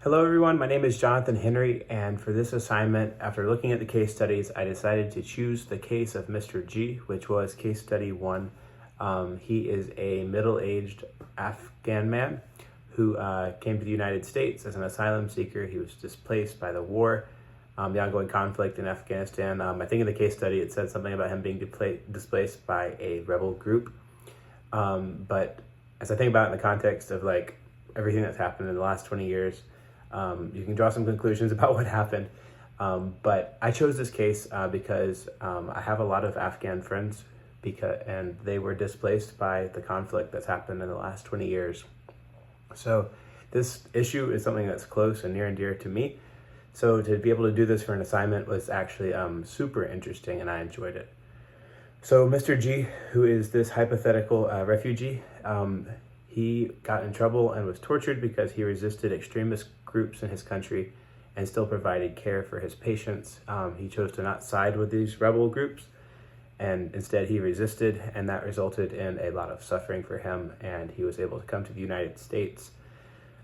Hello everyone, my name is Jonathan Henry, and for this assignment, after looking at the case studies, I decided to choose the case of Mr. G, which was case study 1. He is a middle-aged Afghan man who came to the United States as an asylum seeker. He was displaced by the war, the ongoing conflict in Afghanistan. I think in the case study it said something about him being displaced by a rebel group. But as I think about it in the context of like everything that's happened in the last 20 years, you can draw some conclusions about what happened. But I chose this case because I have a lot of Afghan friends and they were displaced by the conflict that's happened in the last 20 years. So this issue is something that's close and near and dear to me. So to be able to do this for an assignment was actually super interesting, and I enjoyed it. So Mr. G, who is this hypothetical refugee, he got in trouble and was tortured because he resisted extremist groups in his country and still provided care for his patients. He chose to not side with these rebel groups, and instead he resisted, and that resulted in a lot of suffering for him, and he was able to come to the United States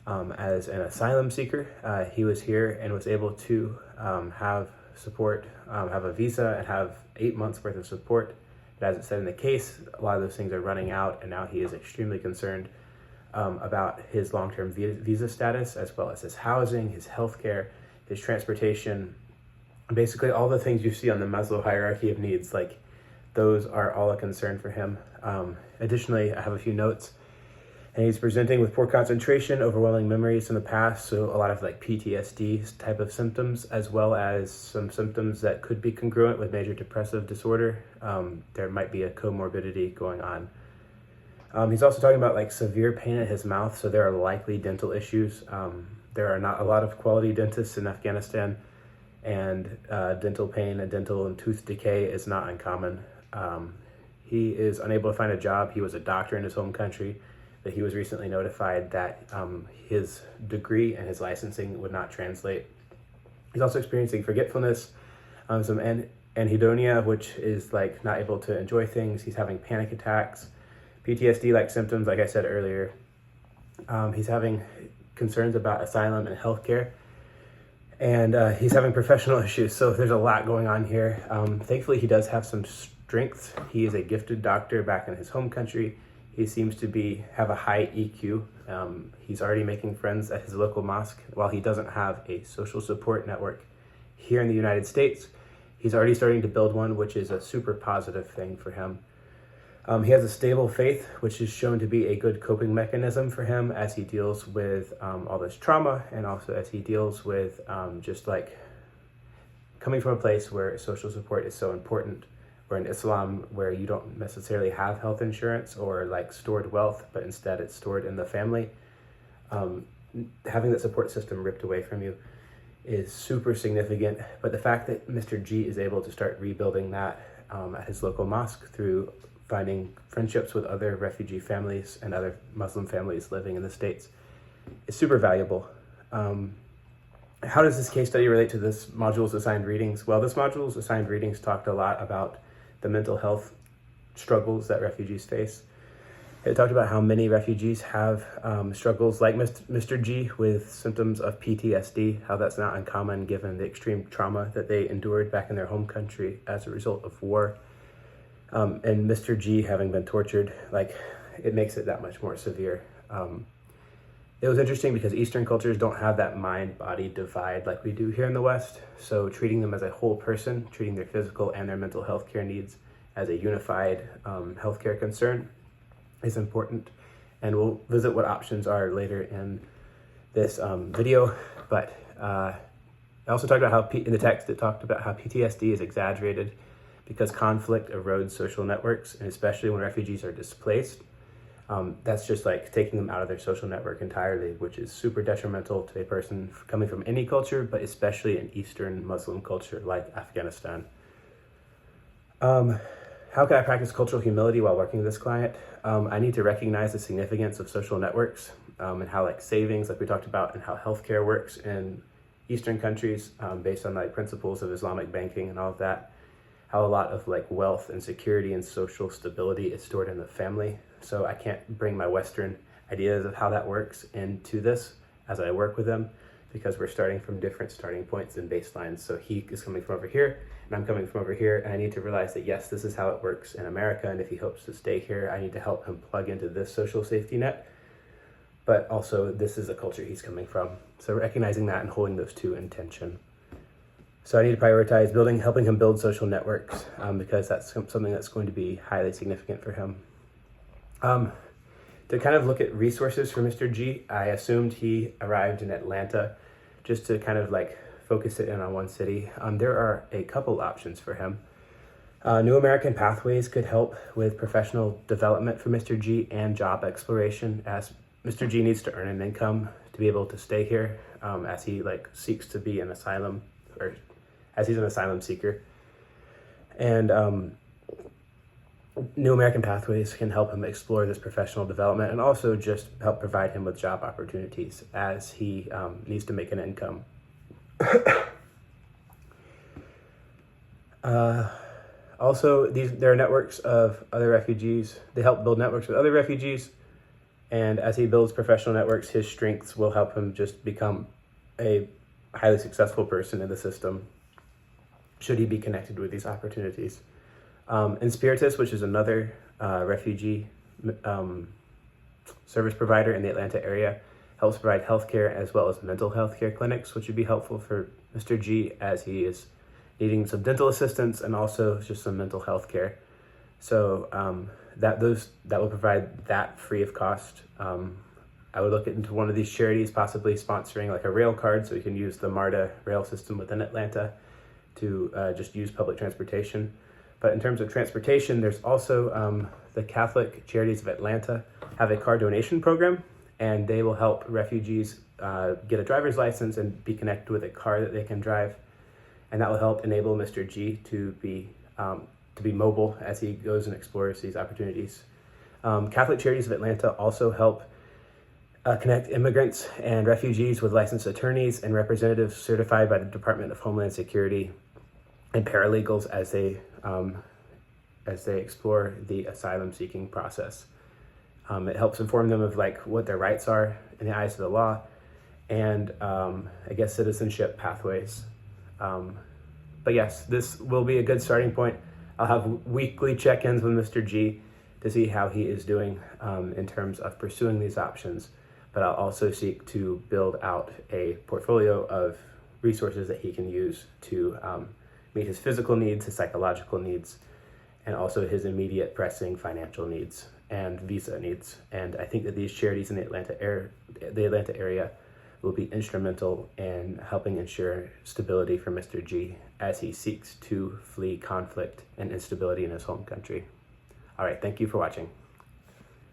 as an asylum seeker. He was here and was able to have support, have a visa, and have 8 months worth of support. But as it said in the case, a lot of those things are running out, and now he is extremely concerned about his long-term visa status, as well as his housing, his healthcare, his transportation, basically all the things you see on the Maslow hierarchy of needs. Like, those are all a concern for him. Additionally, I have a few notes, and he's presenting with poor concentration, overwhelming memories from the past, so a lot of like PTSD type of symptoms, as well as some symptoms that could be congruent with major depressive disorder. There might be a comorbidity going on. He's also talking about like severe pain in his mouth, so there are likely dental issues. There are not a lot of quality dentists in Afghanistan, and dental pain and dental and tooth decay is not uncommon. He is unable to find a job. He was a doctor in his home country, but he was recently notified that his degree and his licensing would not translate. He's also experiencing forgetfulness, some anhedonia, which is like not able to enjoy things. He's having panic attacks, PTSD-like symptoms, like I said earlier. He's having concerns about asylum and healthcare, and he's having professional issues. So there's a lot going on here. Thankfully, he does have some strength. He is a gifted doctor back in his home country. He seems to have a high EQ. He's already making friends at his local mosque. While he doesn't have a social support network here in the United States, he's already starting to build one, which is a super positive thing for him. He has a stable faith, which is shown to be a good coping mechanism for him as he deals with all this trauma, and also as he deals with just like coming from a place where social support is so important, or in Islam where you don't necessarily have health insurance or like stored wealth, but instead it's stored in the family. Having that support system ripped away from you is super significant. But the fact that Mr. G is able to start rebuilding that at his local mosque through finding friendships with other refugee families and other Muslim families living in the States is super valuable. How does this case study relate to this module's assigned readings? Well, this module's assigned readings talked a lot about the mental health struggles that refugees face. It talked about how many refugees have struggles like Mr. G with symptoms of PTSD, how that's not uncommon given the extreme trauma that they endured back in their home country as a result of war. And Mr. G having been tortured, like, it makes it that much more severe. It was interesting because Eastern cultures don't have that mind-body divide like we do here in the West. So treating them as a whole person, treating their physical and their mental health care needs as a unified healthcare concern is important. And we'll visit what options are later in this video. But I also talked about how in the text it talked about how PTSD is exaggerated because conflict erodes social networks, and especially when refugees are displaced. That's just like taking them out of their social network entirely, which is super detrimental to a person coming from any culture, but especially an Eastern Muslim culture like Afghanistan. How can I practice cultural humility while working with this client? I need to recognize the significance of social networks and how like savings, like we talked about, and how healthcare works in Eastern countries based on like principles of Islamic banking and all of that. How a lot of like wealth and security and social stability is stored in the family. So I can't bring my Western ideas of how that works into this as I work with them. because we're starting from different starting points and baselines. So he is coming from over here and I'm coming from over here, and I need to realize that yes, this is how it works in America, and if he hopes to stay here, I need to help him plug into this social safety net. But also, this is the culture he's coming from. So recognizing that and holding those two in tension. So I need to prioritize helping him build social networks, because that's something that's going to be highly significant for him. To kind of look at resources for Mr. G, I assumed he arrived in Atlanta, just to kind of like focus it in on one city. There are a couple options for him. New American Pathways could help with professional development for Mr. G and job exploration, as Mr. G needs to earn an income to be able to stay here, as he seeks to be an asylum, or as he's an asylum seeker. And New American Pathways can help him explore this professional development and also just help provide him with job opportunities as he needs to make an income. Also, there are networks of other refugees. They help build networks with other refugees. And as he builds professional networks, his strengths will help him just become a highly successful person in the system, should he be connected with these opportunities. Inspiritus, which is another refugee service provider in the Atlanta area, helps provide healthcare as well as mental health care clinics, which would be helpful for Mr. G as he is needing some dental assistance and also just some mental health care. So that will provide that free of cost. I would look into one of these charities possibly sponsoring like a rail card, so you can use the MARTA rail system within Atlanta to just use public transportation. But in terms of transportation, there's also the Catholic Charities of Atlanta have a car donation program, and they will help refugees get a driver's license and be connected with a car that they can drive. And that will help enable Mr. G to be mobile as he goes and explores these opportunities. Catholic Charities of Atlanta also help connect immigrants and refugees with licensed attorneys and representatives certified by the Department of Homeland Security and paralegals as they explore the asylum seeking process. It helps inform them of what their rights are in the eyes of the law, and I guess citizenship pathways. But yes, this will be a good starting point. I'll have weekly check-ins with Mr. G to see how he is doing in terms of pursuing these options. But I'll also seek to build out a portfolio of resources that he can use to meet his physical needs, his psychological needs, and also his immediate pressing financial needs and visa needs. And I think that these charities in the Atlanta area will be instrumental in helping ensure stability for Mr. G as he seeks to flee conflict and instability in his home country. All right, thank you for watching.